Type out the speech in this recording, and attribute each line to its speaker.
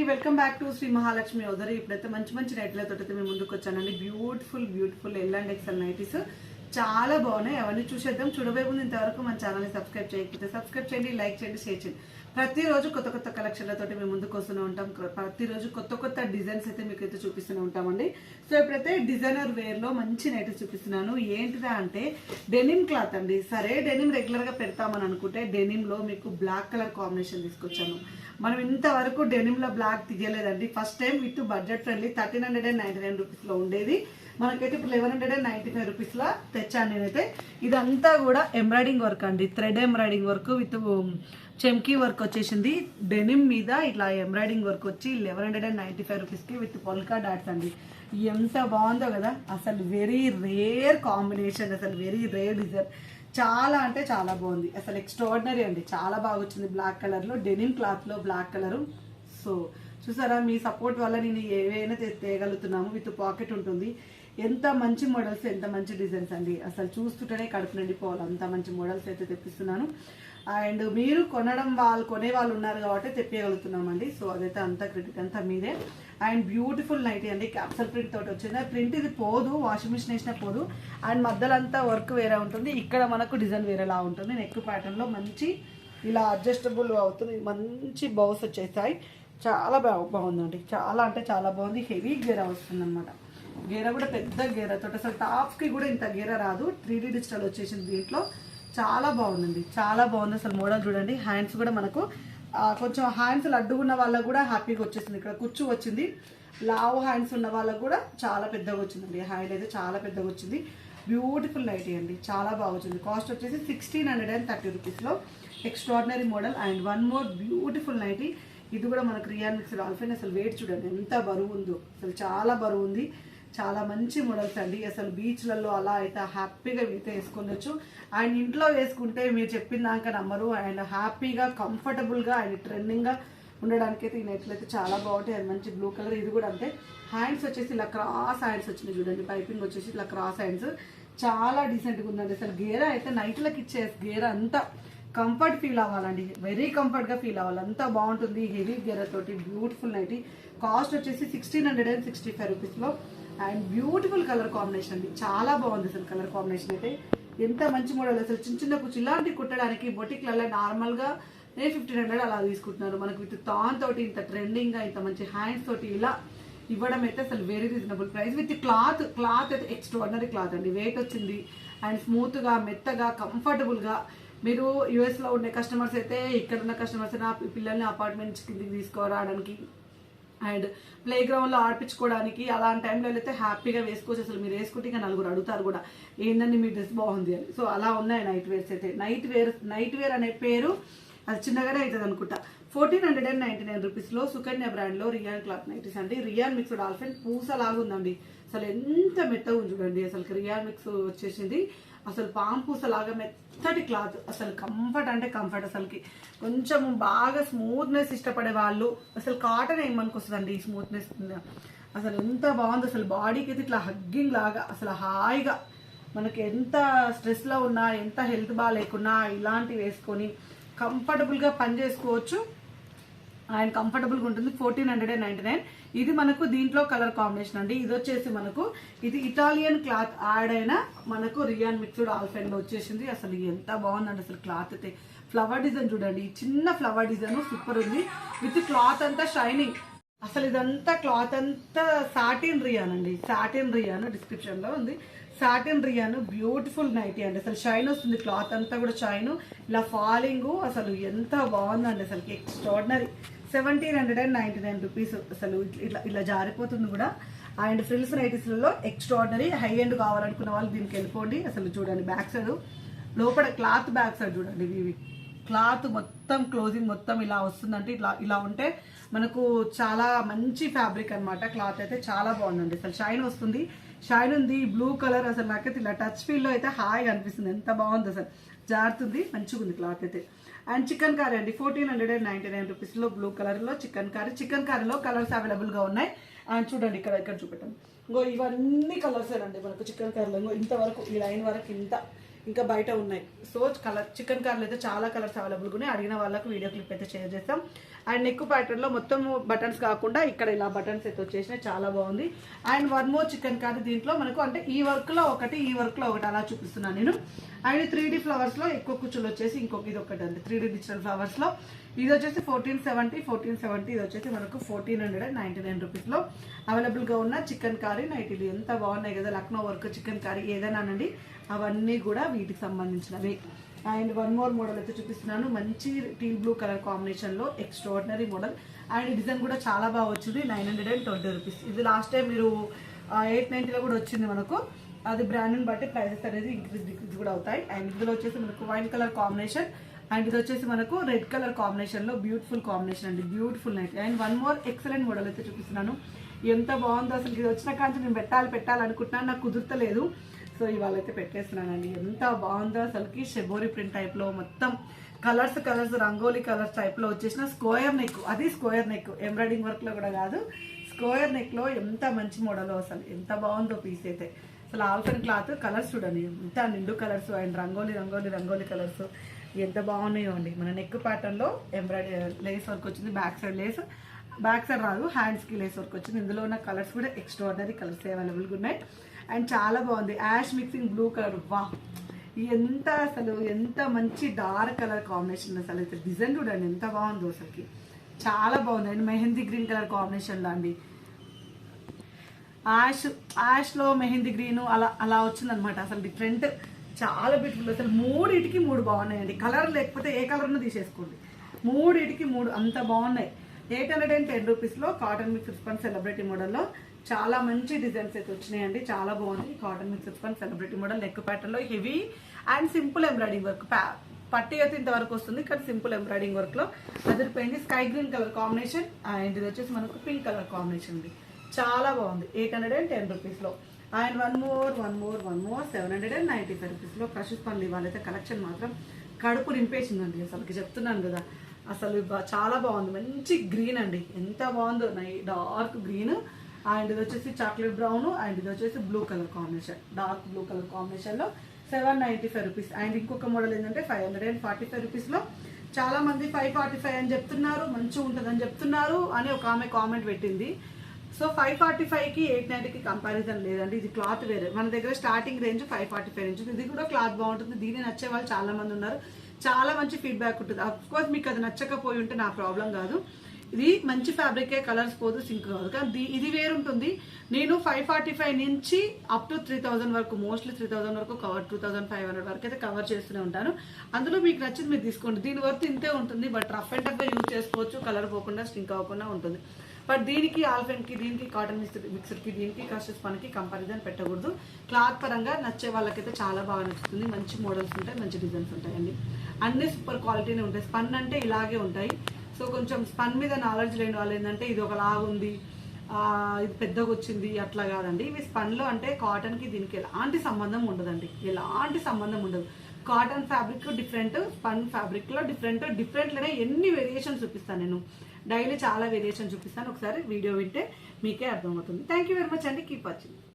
Speaker 1: Welcome back to Shri Mahalakshmi ఉదరి. ఇప్పుడైతే మంచి మంచి నైటీలతో అయితే మేము ముందుకు వచ్చానండి. Beautiful L and XL nighties చాలా బాగున్నాయి. అవన్నీ చూసేద్దాం. చూడబోయే ముందు ఇంతవరకు మన ఛానల్ని సబ్స్క్రైబ్ చేయకపోతే సబ్స్క్రైబ్ చేయండి, లైక్ చేయండి, షేర్ చేయండి. ప్రతిరోజు కొత్త కొత్త కలెక్షన్లతో మేము ముందుకు వస్తూనే ఉంటాం. ప్రతిరోజు కొత్త డిజైన్స్ అయితే మీకు అయితే చూపిస్తూనే ఉంటామండి. సో ఇప్పుడైతే డిజైనర్ వేర్లో మంచి నైటీస్ చూపిస్తున్నాను. ఏంటిదా అంటే డెనిమ్ క్లాత్ అండి. సరే డెనిమ్ రెగ్యులర్గా పెడతామని అనుకుంటే డెనిమ్లో మీకు బ్లాక్ కలర్ కాంబినేషన్ తీసుకొచ్చాను. మనం ఇంతవరకు డెనిమ్లో బ్లాక్ తీయలేదండి. First time with budget friendly 1399 రూపీస్లో ఉండేది. మనకైతే ఇప్పుడు 1195 రూపీస్లో తెచ్చాను నేనైతే. ఇదంతా కూడా ఎంబ్రాయిడింగ్ వర్క్ అండి. థ్రెడ్ ఎంబ్రాయిడింగ్ వర్క్ విత్ చెమ్కీ వర్క్ వచ్చేసింది. డెనిమ్ మీద ఇట్లా ఎంబ్రాయిడింగ్ వర్క్ వచ్చి 1195 రూపీస్కి విత్ పొల్కా డాట్స్ అండి. ఎంత బాగుందో కదా. అసలు వెరీ రేర్ కాంబినేషన్, అసలు వెరీ రేర్ డిజైన్. చాలా అంటే చాలా బాగుంది. అసలు ఎక్స్ట్రాడినరీ అండి. చాలా బాగా వచ్చింది. బ్లాక్ కలర్లో డెనిమ్ క్లాత్లో బ్లాక్ కలరు. సో చూసారా, మీ సపోర్ట్ వల్ల నేను ఏవైనా తేగలుగుతున్నాము. విత్ పాకెట్ ఉంటుంది. ఎంత మంచి మోడల్స్, ఎంత మంచి డిజైన్స్ అండి. అసలు చూస్తుంటేనే కడుపు నిండిపోవాలి. అంత మంచి మోడల్స్ అయితే తెప్పిస్తున్నాను. అండ్ మీరు కొనే వాళ్ళు ఉన్నారు కాబట్టి తెప్పగలుగుతున్నామండి. సో అదైతే అంత క్రెడిట్ అంతా మీదే. అండ్ బ్యూటిఫుల్ నైటీ అండి. క్యాప్సల్ ప్రింట్ తోటి వచ్చింది. ప్రింట్ ఇది పోదు, వాషింగ్ మిషన్ వేసినా పోదు. అండ్ మధ్యలో అంతా వర్క్ వేరే ఉంటుంది. ఇక్కడ మనకు డిజైన్ వేరేలా ఉంటుంది. నెక్ ప్యాటర్న్లో మంచి ఇలా అడ్జస్టబుల్ అవుతుంది. మంచి బౌస్ వచ్చేసాయి. చాలా బాగుందండి. చాలా అంటే చాలా బాగుంది. హెవీ గేరా వస్తుంది అనమాట. గేరా కూడా పెద్ద గేరాతో, అసలు టాప్కి కూడా ఇంత గేరా రాదు. 3D డిజిటల్ వచ్చేసింది దీంట్లో. చాలా బాగుందండి. చాలా బాగుంది. అసలు మోడల్ చూడండి. హ్యాండ్స్ కూడా మనకు కొంచెం హ్యాండ్స్ అడ్డుకున్న వాళ్ళకు కూడా హ్యాపీగా వచ్చేసింది. ఇక్కడ కుచ్చు వచ్చింది. లావ్ హ్యాండ్స్ ఉన్న వాళ్ళకు కూడా చాలా పెద్దగా వచ్చిందండి. హ్యాండ్ అయితే చాలా పెద్దగా వచ్చింది. బ్యూటిఫుల్ నైటీ అండి. చాలా బాగా వచ్చింది. కాస్ట్ వచ్చేసి 1630 రూపీస్లో extraordinary model. And one more beautiful nightie. ఇది కూడా మనకు రియాన్ మిక్స్ ఆల్ఫైన్. అసలు వెయిట్ చూడండి ఎంత బరువు ఉందో. అసలు చాలా బరువు ఉంది. చాలా మంచి మోడల్స్ అండి. అసలు బీచ్లలో అలా అయితే హ్యాపీగా వీతే వేసుకోవచ్చు. అండ్ ఇంట్లో వేసుకుంటే మీరు చెప్పినాక నమ్మరు. అండ్ హ్యాపీగా కంఫర్టబుల్గా అండ్ ట్రెండింగ్గా ఉండడానికైతే ఈ నైట్లు అయితే చాలా బాగుంటాయి. అది మంచి బ్లూ కలర్. ఇది కూడా అంతే. హ్యాండ్స్ వచ్చేసి ఇలా క్రాస్ హ్యాండ్స్ వచ్చినాయి చూడండి. పైపింగ్ వచ్చేసి ఇలా క్రాస్ హ్యాండ్స్. చాలా డీసెంట్గా ఉందండి. అసలు గేరా అయితే నైట్లకు ఇచ్చే గేరా అంతా కంఫర్ట్ ఫీల్ అవ్వాలండి. వెరీ కంఫర్ట్గా ఫీల్ అవ్వాలి. అంతా బాగుంటుంది. హెవీ గేరా తోటి బ్యూటిఫుల్ నైటీ. కాస్ట్ వచ్చేసి 1665 రూపీస్లో. అండ్ బ్యూటిఫుల్ కలర్ కాంబినేషన్ అండి. చాలా బాగుంది అసలు కలర్ కాంబినేషన్ అయితే. ఎంత మంచి మోడల్. అసలు చిన్న కుచ్చు ఇలాంటివి కుట్టడానికి బొటిక్లలో నార్మల్గా 1500 అలా తీసుకుంటున్నారు. మనకు విత్ తాన్ తోటి ఇంత ట్రెండింగ్గా ఇంత మంచి హ్యాండ్స్ తోటి ఇలా ఇవ్వడం అయితే అసలు very reasonable price. With cloth అయితే ఎక్స్ట్రాడినరీ క్లాత్ అండి. వెయిట్ వచ్చింది. అండ్ స్మూత్గా మెత్తగా కంఫర్టబుల్గా. మీరు యూఎస్లో ఉండే కస్టమర్స్ అయితే, ఇక్కడ ఉన్న కస్టమర్స్ అయితే పిల్లల్ని అపార్ట్మెంట్స్ కిందకి తీసుకురావడానికి అండ్ ప్లే గ్రౌండ్లో ఆడిపించుకోవడానికి అలాంటి టైంలో అయితే హ్యాపీగా వేసుకోవచ్చు. అసలు మీరు వేసుకుంటే ఇంకా నలుగురు అడుగుతారు కూడా, ఏంటండి మీ డ్రెస్ బాగుంది అని. సో అలా ఉన్నాయి నైట్ వేర్స్ అయితే. నైట్ వేర్ అనే పేరు అది చిన్నగానే అవుతుంది అనుకుంటా. 1499 రూపీస్లో సుకన్య బ్రాండ్లో రియాన్ క్లాత్ నైటీస్ అండి. రియాన్ మిక్స్డ్ ఆల్ఫెన్ పూసలాగా ఉందండి. అసలు ఎంత మెత్తగా ఉంది చూడండి. అసలు రియాన్ మిక్స్ వచ్చేసింది. అసలు పాంపూసలాగా మెత్తటి క్లాత్. అసలు కంఫర్ట్ అంటే కంఫర్ట్. అసలుకి కొంచెం బాగా స్మూత్నెస్ ఇష్టపడే వాళ్ళు అసలు కాటన్ ఏమనుకు వస్తుందండి ఈ స్మూత్నెస్. అసలు ఎంత బాగుంది. అసలు బాడీకి అయితే ఇట్లా హగ్గింగ్ లాగా అసలు హాయిగా మనకి ఎంత స్ట్రెస్లో ఉన్నా, ఎంత హెల్త్ బాగాలేకున్నా ఇలాంటివి వేసుకొని కంఫర్టబుల్గా పని చేసుకోవచ్చు. అండ్ కంఫర్టబుల్గా ఉంటుంది. 1499. ఇది మనకు దీంట్లో కలర్ కాంబినేషన్ అండి. ఇది వచ్చేసి మనకు ఇది ఇటాలియన్ క్లాత్ యాడ్ అయిన మనకు రియాన్ మిక్స్డ్ ఆల్ఫైన్లో వచ్చేసింది. అసలు ఎంత బాగుందండి. అసలు క్లాత్ అయితే ఫ్లవర్ డిజైన్ చూడండి. చిన్న ఫ్లవర్ డిజైన్ సూపర్ ఉంది. విత్ క్లాత్ అంతా షైనింగ్. అసలు ఇదంతా క్లాత్ అంతా సాటిన్ రియాన్ అండి. సాటిన్ రియాన్ డిస్క్రిప్షన్లో ఉంది. సాటిన్ రియాన్ బ్యూటిఫుల్ నైటీ అండి. అసలు షైన్ వస్తుంది. క్లాత్ అంతా కూడా షైన్, ఇలా ఫాలింగ్. అసలు ఎంత బాగుందండి. అసలు ఎక్స్ట్రాడినరీ. 1799 రూపీస్. అసలు ఇలా జారిపోతుంది కూడా. అండ్ ఫ్రిల్స్ నైటీస్లలో ఎక్స్ట్రాడినరీ. హై ఎండ్ కావాలనుకున్న వాళ్ళు దీనికి వెళ్ళిపోండి. అసలు చూడండి బ్యాక్ సైడ్ లోపల క్లాత్ బ్యాక్ సైడ్ చూడండి. ఇవి క్లాత్ మొత్తం క్లోజింగ్ మొత్తం ఇలా వస్తుందంటే ఇలా ఉంటే మనకు చాలా మంచి ఫ్యాబ్రిక్ అనమాట. క్లాత్ అయితే చాలా బాగుందండి. అసలు షైన్ వస్తుంది. షైన్ ఉంది. Blue colour. అసలు నాకైతే ఇలా టచ్ ఫీల్లో అయితే హాయిగా అనిపిస్తుంది. ఎంత బాగుంది. అసలు జారుతుంది. మంచిగా ఉంది క్లాత్ అయితే. అండ్ చికెన్ కారీ అండి. 1499 రూపీస్లో బ్లూ కలర్లో చికెన్ కారీలో కలర్స్ అవైలబుల్గా ఉన్నాయి. అండ్ చూడండి ఇక్కడ చూపెట్టాను. ఇంకో ఇవన్నీ కలర్స్ అండి మనకు చికెన్ కారీలో. ఇంకో ఇంతవరకు ఈ లైన్ వరకు ఇంత ఇంకా బయట ఉన్నాయి. సో చికెన్ కర్రీలో అయితే చాలా కలర్స్ అవైలబుల్గా ఉన్నాయి. అడిగిన వాళ్ళకు వీడియో క్లిప్ అయితే షేర్ చేస్తాం. అండ్ నెక్ ప్యాటర్న్ లో మొత్తం బటన్స్ కాకుండా ఇక్కడ ఇలా బటన్స్ అయితే వచ్చేసినాయి, చాలా బాగుంది. And one more chicken curry దీంట్లో మనకు అంటే ఈ వర్క్ లో ఒకటి ఈ వర్క్ లో ఒకటి అలా చూపిస్తున్నాను నేను. అండ్ 3D ఫ్లవర్స్ లో ఎక్కువ కుచ్చులు వచ్చేసి ఇంకొక ఇది ఒకటి అండి 3D డిజిటల్ ఫ్లవర్స్ లో. ఇది వచ్చేసి 1470 ఇది వచ్చేసి మనకు 1499 రూపీస్ లో అవైలబుల్ గా ఉన్న చికెన్ కర్రీ నైటీలు. ఎంత బాగున్నాయి కదా, లక్నో వర్క్ చికెన్ కర్రీ ఏదైనానండి అవన్నీ కూడా వీటికి సంబంధించినవి. అండ్ వన్ మోర్ మోడల్ అయితే చూపిస్తున్నాను, మంచి టీల్ బ్లూ కలర్ కాంబినేషన్ లో ఎక్స్ట్రాడినరీ మోడల్. అండ్ డిజైన్ కూడా చాలా బాగా వచ్చింది, 920 రూపీస్. ఇది లాస్ట్ టైం మీరు 890 లో కూడా వచ్చింది మనకు. అది బ్రాండ్ బట్టి ప్రైసెస్ అనేది డిక్రీజ్ కూడా అవుతాయి. అండ్ ఇందులో వచ్చేసి మనకు వైన్ కలర్ కాంబినేషన్ అండ్ ఇది వచ్చేసి మనకు రెడ్ కలర్ కాంబినేషన్ లో బ్యూటిఫుల్ కాంబినేషన్ అండి, beautiful night. And one more excellent model అయితే చూపిస్తున్నాను, ఎంత బాగుందో అసలు. ఇది వచ్చిన కానీ నేను పెట్టాలనుకుంటున్నాను, నాకు కుదురుతలేదు. సో ఇవాళ అయితే పెట్టేస్తున్నానండి, ఎంత బాగుందో అసలుకి. షెబోరి ప్రింట్ టైప్ లో మొత్తం కలర్స్ రంగోలీ కలర్స్ టైప్ లో వచ్చేసిన స్క్వేర్ నెక్, అది స్క్వేర్ నెక్, ఎంబ్రాయిడింగ్ వర్క్ లో కూడా కాదు, స్క్వేర్ నెక్ లో ఎంత మంచి మోడల్ అసలు, ఎంత బాగుందో పీస్ అయితే. అసలు ఆల్ఫన్ క్లాత్ కలర్స్ చూడండి, ఎంత నిండు కలర్స్ అండ్ రంగోలీ కలర్స్ ఎంత బాగున్నాయో అండి. మన నెక్ ప్యాటర్న్ లో ఎంబ్రాయిడరీ లేస్ వర్క్ వచ్చింది, back side lace, back side రాదు, హ్యాండ్స్ కి లేస్ వర్క్ వచ్చింది. ఇందులో ఉన్న కలర్స్ కూడా ఎక్స్ట్రాడినరీ కలర్స్ అవైలబుల్గా ఉన్నాయి. అండ్ చాలా బాగుంది, యాష్ మిక్సింగ్ బ్లూ కలర్. వా ఎంత మంచి డార్క్ కలర్ కాంబినేషన్ అసలు. అయితే డిజైన్ చూడండి ఎంత బాగుందో అసలుకి, చాలా బాగుంది. And mehndi green colour combination లో అండి, యాష్ లో మెహందీ గ్రీన్ అలా వచ్చిందనమాట. అసలు డిఫరెంట్, చాలా బ్యూటిఫుల్. అసలు మూడిటికి మూడు బాగున్నాయండి, కలర్ లేకపోతే ఏ కలర్ ఉన్న తీసేసుకోండి, మూడిటికి మూడు అంత బాగున్నాయి. 810 రూపీస్ లో కాటన్ మిక్స్ స్పన్ సెలబ్రిటీ మోడల్లో చాలా మంచి డిజైన్స్ అయితే వచ్చినాయండి, చాలా బాగుంది. Cotton mix spun celebrity model neck pattern లో heavy and simple embroidering work. పట్టి అయితే ఇంతవరకు వస్తుంది, కానీ సింపుల్ ఎంబ్రాయిడింగ్ వర్క్ లో అదిరిపోయింది. Sky green colour combination and ఇది వచ్చేసి మనకు పింక్ కలర్ కాంబినేషన్ ఉంది, చాలా బాగుంది. 810 రూపీస్ లో. అండ్ వన్ మోర్ 795 రూపీస్ లో క్రష్ పనులు. ఇవాళైతే కలెక్షన్ మాత్రం కడుపు నింపేసిందండి, అసలు చెప్తున్నాను కదా. అసలు చాలా బాగుంది, మంచి గ్రీన్ అండి, ఎంత బాగుందో, డార్క్ గ్రీన్. అండ్ ఇది వచ్చేసి చాక్లెట్ బ్రౌన్ అండ్ ఇది వచ్చేసి blue colour combination, dark blue colour combination లో 795 రూపీస్. అండ్ ఇంకొక మోడల్ ఏంటంటే 545 రూపీస్ లో. చాలా మంది 545 అని చెప్తున్నారు, మంచిగా ఉంటుందని చెప్తున్నారు అని ఒక ఆమె కామెంట్ పెట్టింది. సో 545కి 890కి కంపారిజన్ లేదండి, ఇది క్లాత్ వేరే. మన దగ్గర స్టార్టింగ్ రేంజ్ 545 నుంచి, ఇది కూడా క్లాత్ బాగుంటుంది. దీన్ని నచ్చే వాళ్ళు చాలా మంది ఉన్నారు, చాలా మంచి ఫీడ్బ్యాక్ ఉంటుంది. అఫ్కోర్స్ మీకు అది నచ్చకపోయి ఉంటే నా ప్రాబ్లం కాదు, ఇది మంచి ఫ్యాబ్రికే, కలర్స్ పోదు, సింక్ కాదు. కానీ ఇది వేరుంటుంది. నేను 545 నుంచి అప్ టు 3000 వరకు, మోస్ట్లీ 3000 వరకు కవర్, 2500 వరకు అయితే కవర్ చేస్తూనే ఉంటాను. అందులో మీకు నచ్చింది మీరు తీసుకోండి, దీని వర్త్ ఇంతే ఉంటుంది. But rough and tough use చేసుకోవచ్చు, కలర్ పోకుండా స్టింక్ అవ్వకుండా ఉంటుంది. బట్ దీనికి ఆల్ఫెన్కి, దీనికి కాటన్ మిక్సర్కి, దీనికి క్రషెస్ పనికి కంపారిజన్ పెట్టకూడదు. క్లాత్ పరంగా నచ్చే వాళ్ళకైతే చాలా బాగా నచ్చుతుంది. మంచి మోడల్స్ ఉంటాయి, మంచి డిజైన్స్ ఉంటాయండి, అన్ని సూపర్ క్వాలిటీనే ఉంటాయి. స్పన్ అంటే ఇలాగే ఉంటాయి. సో కొంచెం స్పన్ మీద నాలెడ్జ్ లేని వాళ్ళు ఏంటంటే ఇది ఒకలాగా ఉంది, ఇది పెద్దగా వచ్చింది అట్లా కాదండి. ఇవి స్పన్లో అంటే కాటన్కి దీనికి ఎలాంటి సంబంధం ఉండదండి, ఎలాంటి సంబంధం ఉండదు. కాటన్ ఫ్యాబ్రిక్ డిఫరెంట్, స్పన్ ఫ్యాబ్రిక్లో డిఫరెంట్లోనే ఎన్ని వేరియేషన్ చూపిస్తాను నేను, డైలీ చాలా వేరియేషన్ చూపిస్తాను. ఒకసారి వీడియో వింటే మీకే అర్థమవుతుంది. థ్యాంక్ యూ వెరీ మచ్ అండి, కీప్ వాచింగ్.